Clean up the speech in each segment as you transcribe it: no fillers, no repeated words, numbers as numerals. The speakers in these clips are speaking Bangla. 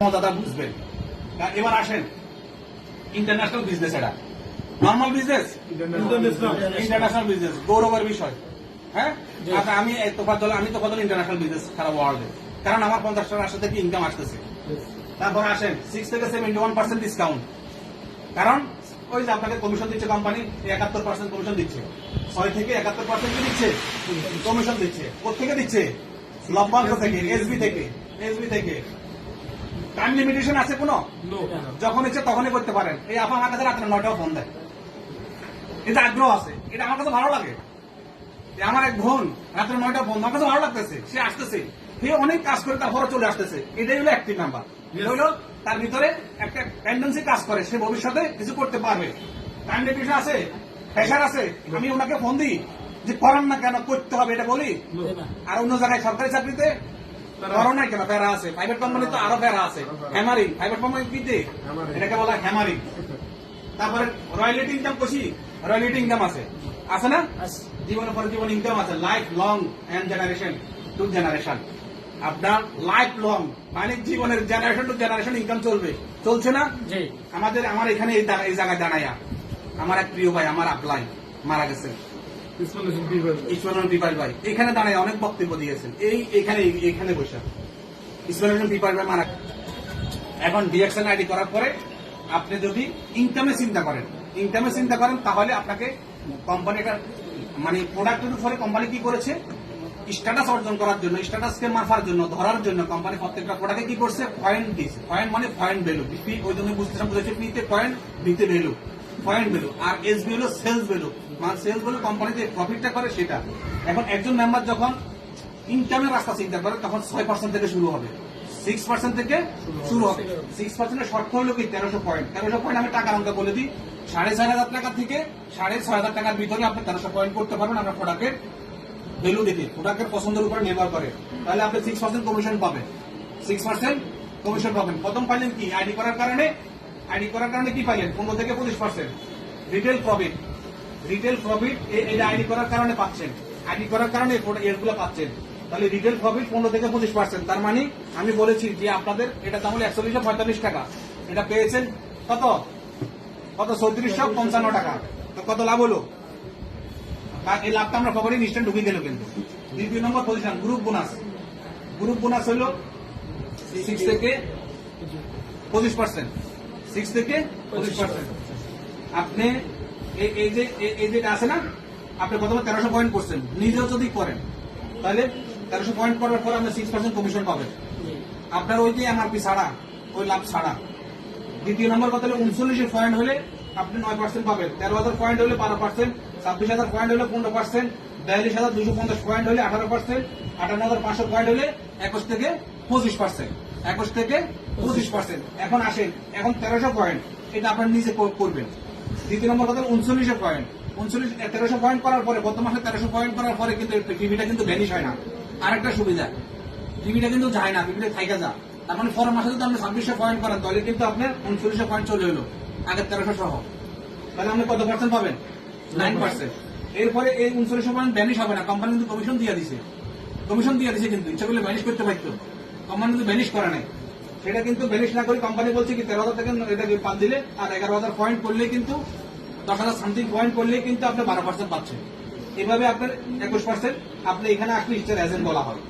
মজাদার বুঝবেন। এবার আসেন ইন্টারন্যাশনাল বিজনেস, এটা নর্মাল বিজনেস, ইন্টারন্যাশনাল বিজনেস গৌরবের বিষয়। হ্যাঁ, আচ্ছা আমি তোফাজ্জল ইন্টারন্যাশনাল বিজনেস সারা ওয়ার্ল্ডে, কারণ আমার 50টা রাষ্ট্র থেকে ইনকাম আসতেছে। তারপর আসেন 6 থেকে 71% ডিসকাউন্ট, কারণ ওই যে আপনাকে কমিশন দিচ্ছে কোম্পানি, 71% কমিশন দিচ্ছে, 6 থেকে 71% কি দিচ্ছে কমিশন দিচ্ছে। কোথেকে দিচ্ছে? লভ্যাংশ থেকে, এসবি থেকে। টাইম লিমিটেশন আছে কোনো? যখন ইচ্ছে তখনই করতে পারেন। এই আপা আমার কাছে রাত্রে 9টাও ফোন দেয়, এটা আগ্রহ আছে, এটা আমার কাছে ভালো লাগে। আমার এক বোন রাত্রে 9টা ফোন, আমার কাছে ভালো লাগতেছে, সে আসতেছে, সে অনেক কাজ করে তারপরে চলে আসতেছে। এটাই হলো অ্যাক্টিভ নাম্বার। হইলো তার ভিতরে একটা টেন্ডেন্সি কাজ করে, সে ভবিষ্যতে কিছু করতে পারবে। টাইম লিমিটেশন আছে, প্রেশার আছে, আমি ওনাকে ফোন দিই যে করেন না কেন, করতে হবে এটা বলি। আর অন্য জায়গায় সরকারি চাকরিতে করো না কেন, প্যারা আছে। প্রাইভেট কোম্পানি তো আরো প্যারা আছে, হ্যামারিং। প্রাইভেট কোম্পানি কিতে এটাকে বলা হ্যামারিং। তারপরে রয়্যালিটি ইনকাম, খুশি রয়্যালিটি ইনকাম আছে না? জীবনের পরে জীবন ইনকাম আছে, lifelong and generation to generation. আপনার লাইফ লং মানে জীবনের জেনারেশন টু জেনারেশন ইনকাম চলছে না? আমার এখানে এই জায়গায় দাঁড়াইয়া আমার এক প্রিয় ভাই, আমার আপলাই মারা গেছে, ইসমাইল ভাই, এখানে দাঁড়ায় অনেক বক্তব্য দিয়েছেন। এখানে বসে ইসমাইল ভাই মারা। এখন ডিএকশন আইডি করার পরে আপনি যদি ইনকামে চিন্তা করেন তাহলে আপনাকে কোম্পানিটার মানে প্রোডাক্টের উপরে কোম্পানি কি করেছে, স্ট্যাটাস অর্জন করার জন্য, স্ট্যাটাসকে মাপার জন্য, ধরার জন্য কোম্পানি প্রত্যেকটা প্রোডাক্টে কি করছে, পয়েন্ট দিয়েছে। পয়েন্ট মানে পয়েন্ট ভ্যালু, ওই জন্য বুঝেছে পিতে পয়েন্ট, বিতে ভ্যালু, পয়েন্ট ভ্যালু। আর এসবি হলো সেলস ভ্যালু, মানে সেলস ভ্যালু কোম্পানি যে প্রফিটটা করে সেটা। এখন একজন মেম্বার যখন ইনকামের রাস্তা চিন্তা করে তখন 6% থেকে শুরু হবে, 6% থেকে শুরু হবে। 6% এর শর্ত হলো কি 1300 পয়েন্ট। 1300 পয়েন্ট আমি টাকার অঙ্ক বলে দিই, 4500 টাকা থেকে 6500 টাকার ভিতরে আপনি 1300 পয়েন্ট করতে পারবেন। আপনার প্রোডাক্টের ভ্যালু দেখে, প্রোডাক্টের পছন্দের উপরে নির্ভর করে, তাহলে আপনি 6% কমিশন পাবেন। 6% কমিশন পাবেন। প্রথম পাইলেন কি, আইডি করার কারণে কি পাইলেন, 15 থেকে 25% রিটেল প্রফিট। এটা আইডি করার কারণে পাচ্ছেন, এগুলো পাচ্ছেন। তাহলে রিটেল প্রফিট 15 থেকে 25%। তার মানে আমি বলেছি যে আপনাদের এটা তাহলে 4145 টাকা, এটা পেয়েছেন কত 3455 টাকা। তো কত লাভ হলো? এই লাভটা আমরা খবরে ইনস্ট্যান্ট ঢুকে গেল। কিন্তু দ্বিতীয় নম্বর পজিশন গ্রুপ বোনাস হলো 6 থেকে 25%। 6 থেকে 25%। আপনি এই যে আছে না, আপনি প্রথমে 1300 পয়েন্ট করছেন, নিজেও যদি করেন তাহলে 1300 পয়েন্ট করার পর আপনি 6% কমিশন পাবেন। আপনার ওই যে এমআরপি ছাড়া, ওই লাভ ছাড়া। দ্বিতীয় নম্বর কথা হলো 39 পয়েন্ট হলে আপনি 9% পাবেন, 13,000 পয়েন্ট হলে 12%, 26,000 পয়েন্ট হলে 15%, 42,250 পয়েন্ট হলে 18%, 58,500 পয়েন্ট হলে 21 থেকে 25%। এখন আসেন, এখন 1300 পয়েন্ট এটা আপনার নিজে করবেন। দ্বিতীয় নম্বর কথা 39 পয়েন্ট, 1300 পয়েন্ট করার পরে, গত মাসে 1300 পয়েন্ট করার পরে কিন্তু টিভিটা কিন্তু ভ্যানিশ হয় না। আরেকটা সুবিধা, টিভিটা কিন্তু যায় না, টিভিটা থাইকা যা। তার মানে পরের মাসে যদি আপনি 2600 পয়েন্ট করেন তাহলে কিন্তু আপনার 39 পয়েন্ট চলে এলো আগের 1300 সহ। তাহলে আপনি কত পার্সেন্ট পাবেন? 9%। এরপরে এই 39 পয়েন্ট ভ্যানিশ হবে না, কোম্পানি কিন্তু কমিশন দিয়ে দিছে, কিন্তু ইচ্ছা করলে ভ্যানিশ করতে পারতো, কোম্পানি কিন্তু ভ্যানিশ করে নাই। সেটা কিন্তু ভ্যানিশ না করে কোম্পানি বলছে কি 13,000 থেকে এটাকে বাদ দিলে আর 11,000 পয়েন্ট করলে কিন্তু 10,000 সামথিং পয়েন্ট করলে কিন্তু আপনি 12% পাচ্ছেন। এভাবে আপনার 21%। আপনি এখানে আসলে স্টার এজেন্ট বলা হয়,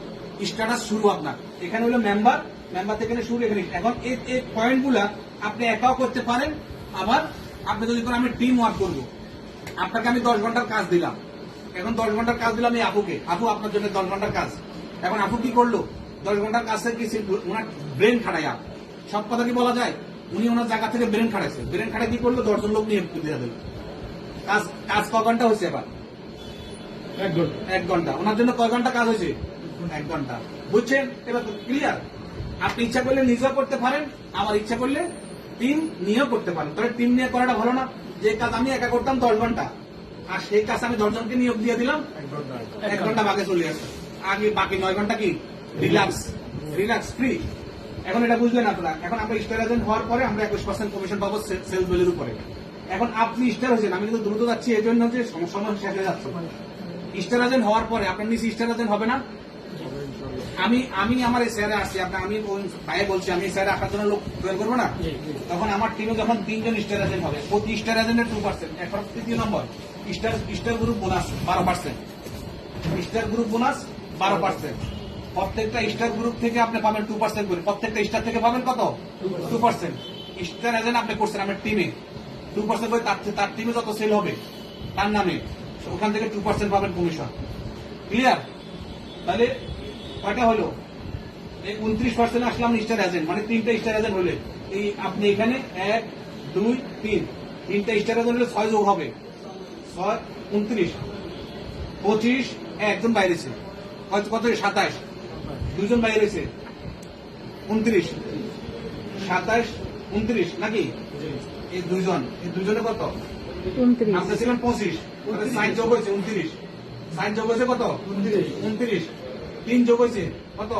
স্ট্যাটাস শুরু আপনার এখানে হলো মেম্বার থেকে শুরু। এখানে এখন এই পয়েন্ট গুলা আপনি একাও করতে পারেন, আবার আপনি যদি আমি টিম ওয়ার্ক করবো, আপনাকে আমি 10 ঘন্টার কাজ দিলাম, এখন 10 ঘন্টার কাজ দিলাম এই আপু আপনার জন্য 10 ঘন্টার কাজ। এখন আপু কি করলো, 10 ঘন্টার কাজ থেকে ওনার ব্রেন খাটাইয়া, সব কথা কি বলা যায়, উনি ওনার জায়গা থেকে ব্রেন খাটাইছে, ব্রেন খাটাই কি করলো, 10 জন লোক নিয়ে দিয়ে দিল। কাজ ক ঘন্টা হয়েছে? এবার 1 ঘন্টা। ওনার জন্য কয় ঘন্টা কাজ হয়েছে? 1 ঘন্টা। বুঝছেন? এবার ক্লিয়ার। আপনি ইচ্ছা করলে নিজেও করতে পারেন, আবার ইচ্ছা করলে টিম নিয়েও করতে পারেন। তবে টিম নিয়ে করাটা ভালো না, যে কাজ আমি একা করতাম 10 ঘন্টা, আর সেই কাজ আমি 10 জনকে নিয়োগ দিয়ে দিলাম 1 ঘন্টা বাকি চলে আসছে। আগে বাকি 9 ঘন্টা কি রিল্যাক্স ফ্রি। এখন এটা বুঝলেন আপনারা। এখন আমরা স্টার এজেন্ট হওয়ার পরে আমরা 21% কমিশন পাবো সেলস ভ্যালুর উপরে। এখন আপনি স্টার হয়েছেন, আমি কিন্তু দ্রুত যাচ্ছি এই জন্য যে সময় শেষ হয়ে যাচ্ছে। স্টার এজেন্ট হওয়ার পরে আপনার নিচে স্টার এজেন্ট হবে না? আমি আমার এই স্যারে আসছি আপনার আমি ওই ভাইয়ে বলছি আমি স্যারে আপনার জন্য লোক তৈরি করবো না তখন আমার টিমে যখন 3 জন স্টার এজেন্ট হবে প্রতি স্টার এজেন্টের 2%। এখন তৃতীয় নম্বর star group bonus 12%। Star group bonus 12%। প্রত্যেকটা স্টার গ্রুপ থেকে আপনি পাবেন 2% করে, প্রত্যেকটা স্টার থেকে পাবেন কত 2%। স্টার এজেন্ট আপনি করছেন আমার টিমে 2% করে, তার টিমে যত সেল হবে তার নামে ওখান থেকে 2% পাবেন কমিশন। ক্লিয়ার? তাহলে কয়টা হলো? এই 29% আসলাম স্টার এজেন্ট, মানে 3টা স্টার এজেন্ট হলে এই আপনি এখানে 1 2 3 3টা স্টার এজেন্ট হলে 6 যোগ হবে 6 29 25 একজন বাইরেছে কত 27 দুজন বাইরেছে 29 27 29 নাকি এই দুজনে কত 29 আপনি ছিলেন 25 60 যোগ হয়েছে 29 60 যোগ হয়েছে কত 29 3 যোগ হয়েছে কত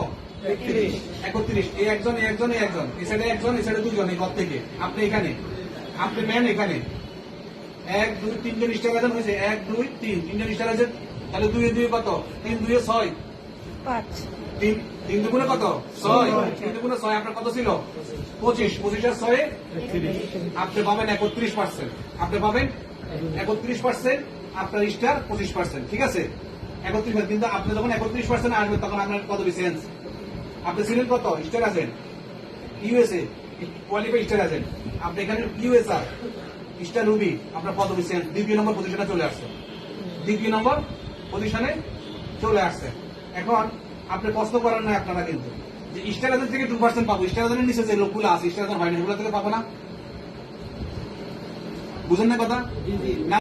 31 এই একজন এই একজন এই একজন এই সাইডে একজন এই সাইডে দুজন এই ঘর থেকে আপনি এখানে আপনি ম্যান এখানে 1 2 3 জন স্টার এজেন্ট হয়েছে 1 2 3 তিনজন স্টার এজেন্ট তাহলে 2 এ 2 কত 3 2 এ 6 5 তিন দুগুণে কত 6 তিন দুগুণে 6 আপনার কত ছিল 25 25 আর 6 আপনি পাবেন 31%। আপনি পাবেন 31%, আপনার স্টার 25%। ঠিক আছে 31%। কিন্তু আপনি যখন 31% আসবে তখন আপনার কত সেন্স আপনি ছিলেন কত স্টার আছেন ইউএসএ কোয়ালিফাই স্টার আছেন আপনি এখানে ইউএসআর স্টার রুবি আপনার কত সেন্স দ্বিতীয় নম্বর পজিশনে চলে আসছে, দ্বিতীয় নম্বর পজিশনে চলে আসছে। এখন আপনি কষ্ট করেন না আপনারা কিন্তু যে স্টার এজেন্ট থেকে 2% পাবো, স্টার এজেন্টের নিচে যে লোকগুলো আছে স্টার এজেন্ট হয় না এগুলো থেকে পাবো না, বুঝেন না কথা না?